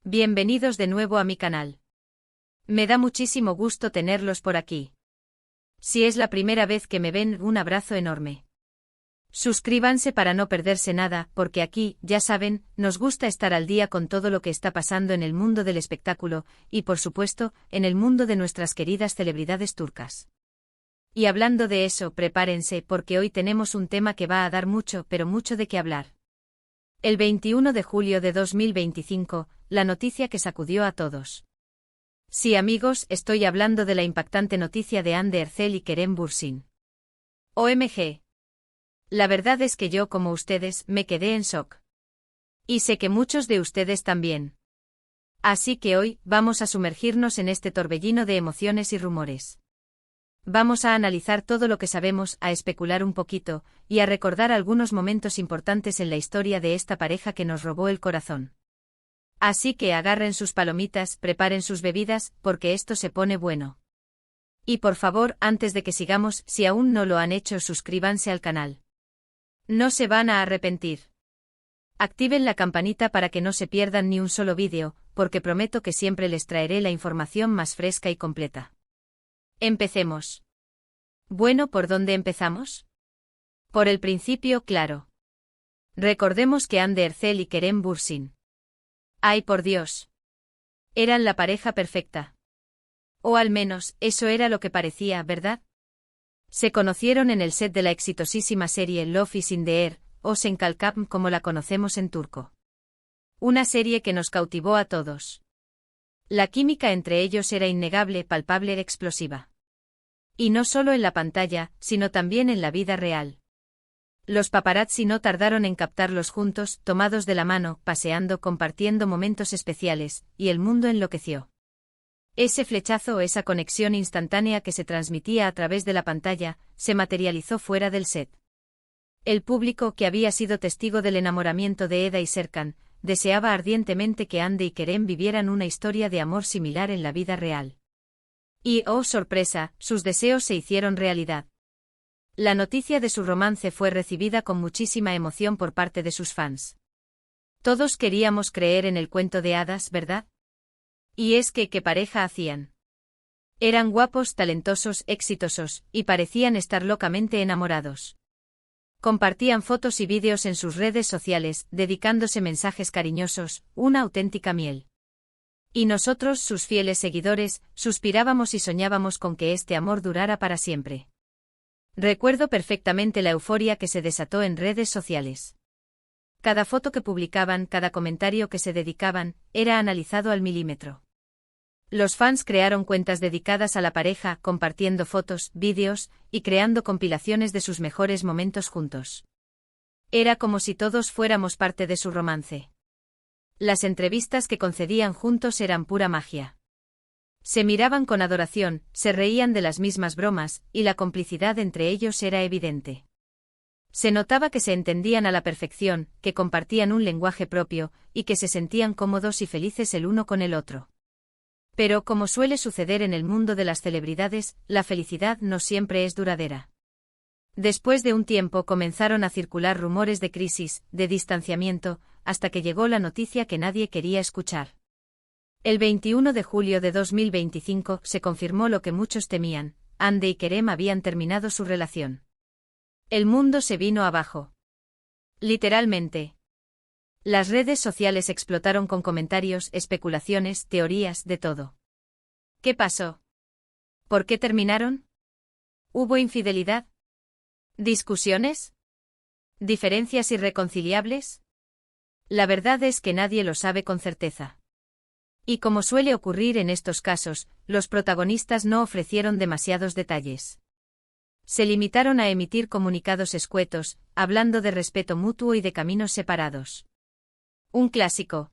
Bienvenidos de nuevo a mi canal. Me da muchísimo gusto tenerlos por aquí. Si es la primera vez que me ven, un abrazo enorme. Suscríbanse para no perderse nada, porque aquí, ya saben, nos gusta estar al día con todo lo que está pasando en el mundo del espectáculo, y por supuesto, en el mundo de nuestras queridas celebridades turcas. Y hablando de eso, prepárense porque hoy tenemos un tema que va a dar mucho, pero mucho de qué hablar. El 21 de julio de 2025, la noticia que sacudió a todos. Sí, amigos, estoy hablando de la impactante noticia de Hande Erçel y Kerem Bürsin. OMG. La verdad es que yo, como ustedes, me quedé en shock. Y sé que muchos de ustedes también. Así que hoy, vamos a sumergirnos en este torbellino de emociones y rumores. Vamos a analizar todo lo que sabemos, a especular un poquito, y a recordar algunos momentos importantes en la historia de esta pareja que nos robó el corazón. Así que agarren sus palomitas, preparen sus bebidas, porque esto se pone bueno. Y por favor, antes de que sigamos, si aún no lo han hecho, suscríbanse al canal. No se van a arrepentir. Activen la campanita para que no se pierdan ni un solo vídeo, porque prometo que siempre les traeré la información más fresca y completa. Empecemos. Bueno, ¿por dónde empezamos? Por el principio, claro. Recordemos que Hande Erçel y Kerem Bürsin. ¡Ay, por Dios! Eran la pareja perfecta. O al menos, eso era lo que parecía, ¿verdad? Se conocieron en el set de la exitosísima serie Love is in the Air, o Sen Kalkap como la conocemos en turco. Una serie que nos cautivó a todos. La química entre ellos era innegable, palpable, explosiva. Y no solo en la pantalla, sino también en la vida real. Los paparazzi no tardaron en captarlos juntos, tomados de la mano, paseando, compartiendo momentos especiales, y el mundo enloqueció. Ese flechazo o esa conexión instantánea que se transmitía a través de la pantalla, se materializó fuera del set. El público, que había sido testigo del enamoramiento de Eda y Serkan, deseaba ardientemente que Hande y Kerem vivieran una historia de amor similar en la vida real. Y, oh sorpresa, sus deseos se hicieron realidad. La noticia de su romance fue recibida con muchísima emoción por parte de sus fans. Todos queríamos creer en el cuento de hadas, ¿verdad? Y es que, ¿qué pareja hacían? Eran guapos, talentosos, exitosos, y parecían estar locamente enamorados. Compartían fotos y vídeos en sus redes sociales, dedicándose mensajes cariñosos, una auténtica miel. Y nosotros, sus fieles seguidores, suspirábamos y soñábamos con que este amor durara para siempre. Recuerdo perfectamente la euforia que se desató en redes sociales. Cada foto que publicaban, cada comentario que se dedicaban, era analizado al milímetro. Los fans crearon cuentas dedicadas a la pareja, compartiendo fotos, vídeos, y creando compilaciones de sus mejores momentos juntos. Era como si todos fuéramos parte de su romance. Las entrevistas que concedían juntos eran pura magia. Se miraban con adoración, se reían de las mismas bromas, y la complicidad entre ellos era evidente. Se notaba que se entendían a la perfección, que compartían un lenguaje propio, y que se sentían cómodos y felices el uno con el otro. Pero, como suele suceder en el mundo de las celebridades, la felicidad no siempre es duradera. Después de un tiempo comenzaron a circular rumores de crisis, de distanciamiento, hasta que llegó la noticia que nadie quería escuchar. El 21 de julio de 2025 se confirmó lo que muchos temían: Hande y Kerem habían terminado su relación. El mundo se vino abajo. Literalmente. Las redes sociales explotaron con comentarios, especulaciones, teorías, de todo. ¿Qué pasó? ¿Por qué terminaron? ¿Hubo infidelidad? ¿Discusiones? ¿Diferencias irreconciliables? La verdad es que nadie lo sabe con certeza. Y como suele ocurrir en estos casos, los protagonistas no ofrecieron demasiados detalles. Se limitaron a emitir comunicados escuetos, hablando de respeto mutuo y de caminos separados. Un clásico.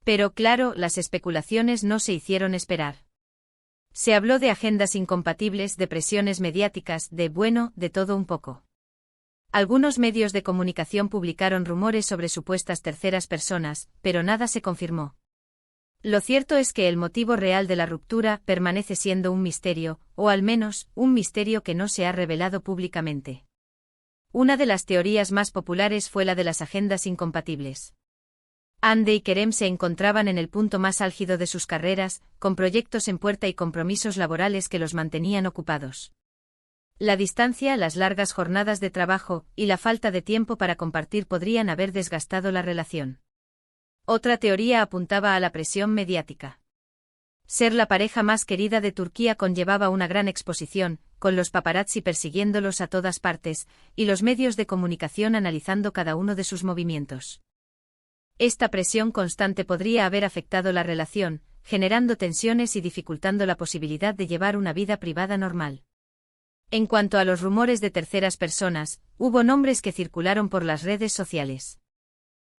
Pero claro, las especulaciones no se hicieron esperar. Se habló de agendas incompatibles, de presiones mediáticas, de todo un poco. Algunos medios de comunicación publicaron rumores sobre supuestas terceras personas, pero nada se confirmó. Lo cierto es que el motivo real de la ruptura permanece siendo un misterio, o al menos, un misterio que no se ha revelado públicamente. Una de las teorías más populares fue la de las agendas incompatibles. Hande y Kerem se encontraban en el punto más álgido de sus carreras, con proyectos en puerta y compromisos laborales que los mantenían ocupados. La distancia, las largas jornadas de trabajo y la falta de tiempo para compartir podrían haber desgastado la relación. Otra teoría apuntaba a la presión mediática. Ser la pareja más querida de Turquía conllevaba una gran exposición, con los paparazzi persiguiéndolos a todas partes, y los medios de comunicación analizando cada uno de sus movimientos. Esta presión constante podría haber afectado la relación, generando tensiones y dificultando la posibilidad de llevar una vida privada normal. En cuanto a los rumores de terceras personas, hubo nombres que circularon por las redes sociales.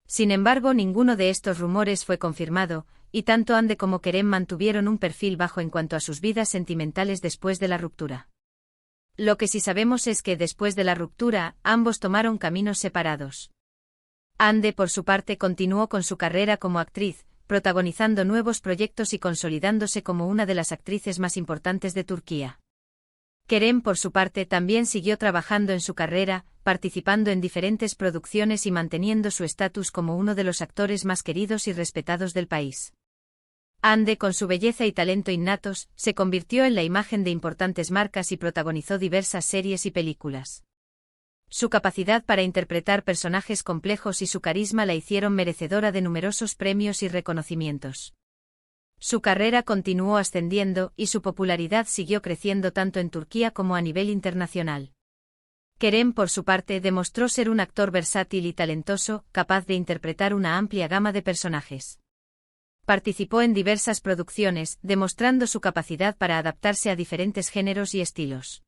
Sin embargo, ninguno de estos rumores fue confirmado, y tanto Hande como Kerem mantuvieron un perfil bajo en cuanto a sus vidas sentimentales después de la ruptura. Lo que sí sabemos es que después de la ruptura, ambos tomaron caminos separados. Hande, por su parte, continuó con su carrera como actriz, protagonizando nuevos proyectos y consolidándose como una de las actrices más importantes de Turquía. Kerem, por su parte, también siguió trabajando en su carrera, participando en diferentes producciones y manteniendo su estatus como uno de los actores más queridos y respetados del país. Hande, con su belleza y talento innatos, se convirtió en la imagen de importantes marcas y protagonizó diversas series y películas. Su capacidad para interpretar personajes complejos y su carisma la hicieron merecedora de numerosos premios y reconocimientos. Su carrera continuó ascendiendo y su popularidad siguió creciendo tanto en Turquía como a nivel internacional. Kerem, por su parte, demostró ser un actor versátil y talentoso, capaz de interpretar una amplia gama de personajes. Participó en diversas producciones, demostrando su capacidad para adaptarse a diferentes géneros y estilos.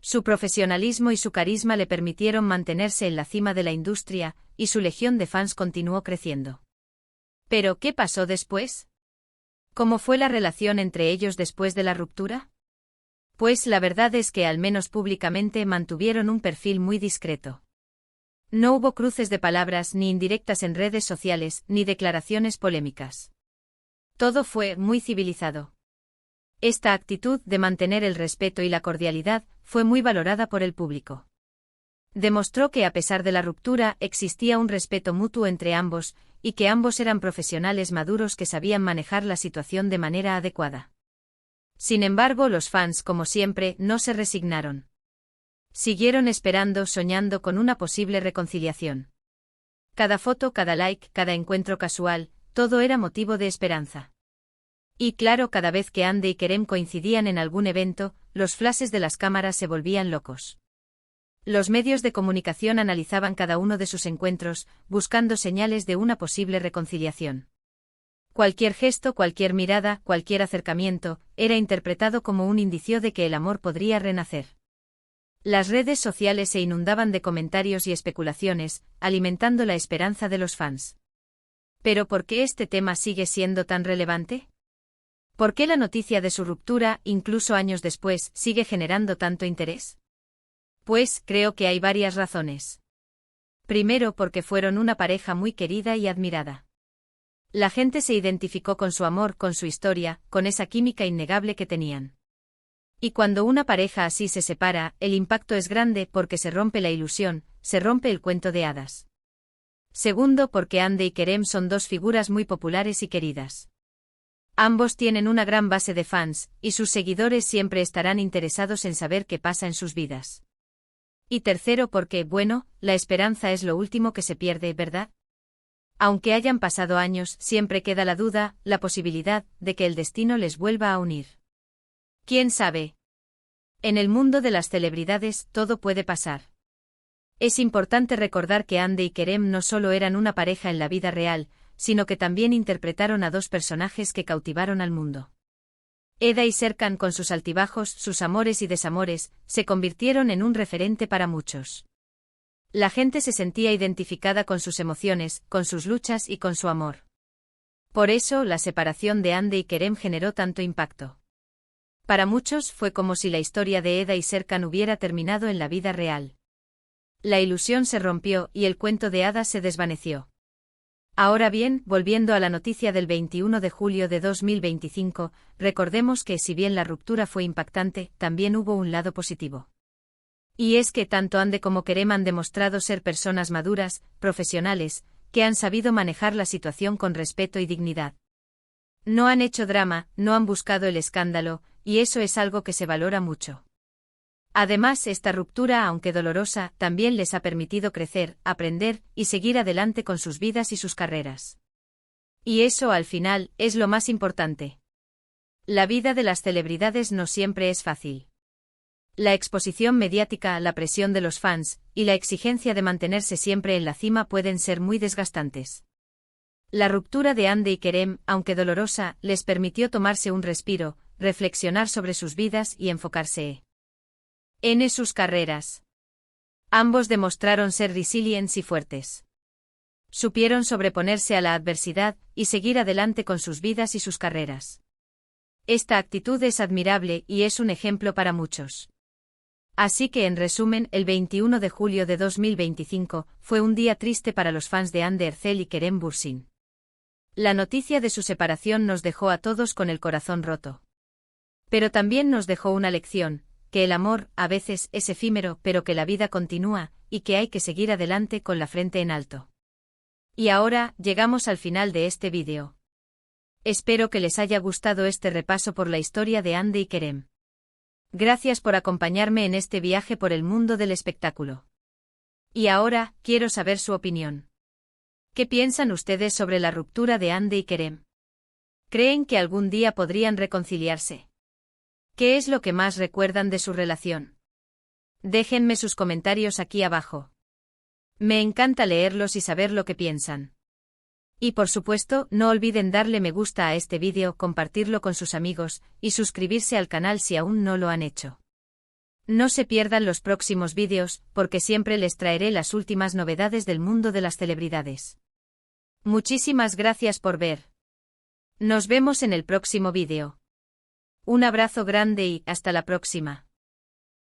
Su profesionalismo y su carisma le permitieron mantenerse en la cima de la industria, y su legión de fans continuó creciendo. ¿Pero qué pasó después? ¿Cómo fue la relación entre ellos después de la ruptura? Pues la verdad es que al menos públicamente mantuvieron un perfil muy discreto. No hubo cruces de palabras ni indirectas en redes sociales, ni declaraciones polémicas. Todo fue muy civilizado. Esta actitud de mantener el respeto y la cordialidad fue muy valorada por el público. Demostró que a pesar de la ruptura existía un respeto mutuo entre ambos, y que ambos eran profesionales maduros que sabían manejar la situación de manera adecuada. Sin embargo, los fans, como siempre, no se resignaron. Siguieron esperando, soñando con una posible reconciliación. Cada foto, cada like, cada encuentro casual, todo era motivo de esperanza. Y claro, cada vez que Hande y Kerem coincidían en algún evento, los flashes de las cámaras se volvían locos. Los medios de comunicación analizaban cada uno de sus encuentros, buscando señales de una posible reconciliación. Cualquier gesto, cualquier mirada, cualquier acercamiento, era interpretado como un indicio de que el amor podría renacer. Las redes sociales se inundaban de comentarios y especulaciones, alimentando la esperanza de los fans. ¿Pero por qué este tema sigue siendo tan relevante? ¿Por qué la noticia de su ruptura, incluso años después, sigue generando tanto interés? Pues creo que hay varias razones. Primero, porque fueron una pareja muy querida y admirada. La gente se identificó con su amor, con su historia, con esa química innegable que tenían. Y cuando una pareja así se separa, el impacto es grande porque se rompe la ilusión, se rompe el cuento de hadas. Segundo, porque Hande y Kerem son dos figuras muy populares y queridas. Ambos tienen una gran base de fans, y sus seguidores siempre estarán interesados en saber qué pasa en sus vidas. Y tercero, porque, bueno, la esperanza es lo último que se pierde, ¿verdad? Aunque hayan pasado años, siempre queda la duda, la posibilidad, de que el destino les vuelva a unir. ¿Quién sabe? En el mundo de las celebridades, todo puede pasar. Es importante recordar que Hande y Kerem no solo eran una pareja en la vida real, sino que también interpretaron a dos personajes que cautivaron al mundo. Eda y Serkan, con sus altibajos, sus amores y desamores, se convirtieron en un referente para muchos. La gente se sentía identificada con sus emociones, con sus luchas y con su amor. Por eso, la separación de Hande y Kerem generó tanto impacto. Para muchos fue como si la historia de Eda y Serkan hubiera terminado en la vida real. La ilusión se rompió y el cuento de hadas se desvaneció. Ahora bien, volviendo a la noticia del 21 de julio de 2025, recordemos que si bien la ruptura fue impactante, también hubo un lado positivo. Y es que tanto Hande como Kerem han demostrado ser personas maduras, profesionales, que han sabido manejar la situación con respeto y dignidad. No han hecho drama, no han buscado el escándalo, y eso es algo que se valora mucho. Además, esta ruptura, aunque dolorosa, también les ha permitido crecer, aprender y seguir adelante con sus vidas y sus carreras. Y eso, al final, es lo más importante. La vida de las celebridades no siempre es fácil. La exposición mediática, la presión de los fans, y la exigencia de mantenerse siempre en la cima pueden ser muy desgastantes. La ruptura de Hande y Kerem, aunque dolorosa, les permitió tomarse un respiro, reflexionar sobre sus vidas y enfocarse en sus carreras. Ambos demostraron ser resilientes y fuertes. Supieron sobreponerse a la adversidad y seguir adelante con sus vidas y sus carreras. Esta actitud es admirable y es un ejemplo para muchos. Así que, en resumen, el 21 de julio de 2025 fue un día triste para los fans de Hande Erçel y Kerem Bürsin. La noticia de su separación nos dejó a todos con el corazón roto. Pero también nos dejó una lección, que el amor, a veces, es efímero, pero que la vida continúa, y que hay que seguir adelante con la frente en alto. Y ahora, llegamos al final de este vídeo. Espero que les haya gustado este repaso por la historia de Hande y Kerem. Gracias por acompañarme en este viaje por el mundo del espectáculo. Y ahora, quiero saber su opinión. ¿Qué piensan ustedes sobre la ruptura de Hande y Kerem? ¿Creen que algún día podrían reconciliarse? ¿Qué es lo que más recuerdan de su relación? Déjenme sus comentarios aquí abajo. Me encanta leerlos y saber lo que piensan. Y por supuesto, no olviden darle me gusta a este vídeo, compartirlo con sus amigos, y suscribirse al canal si aún no lo han hecho. No se pierdan los próximos vídeos, porque siempre les traeré las últimas novedades del mundo de las celebridades. Muchísimas gracias por ver. Nos vemos en el próximo vídeo. Un abrazo grande y hasta la próxima.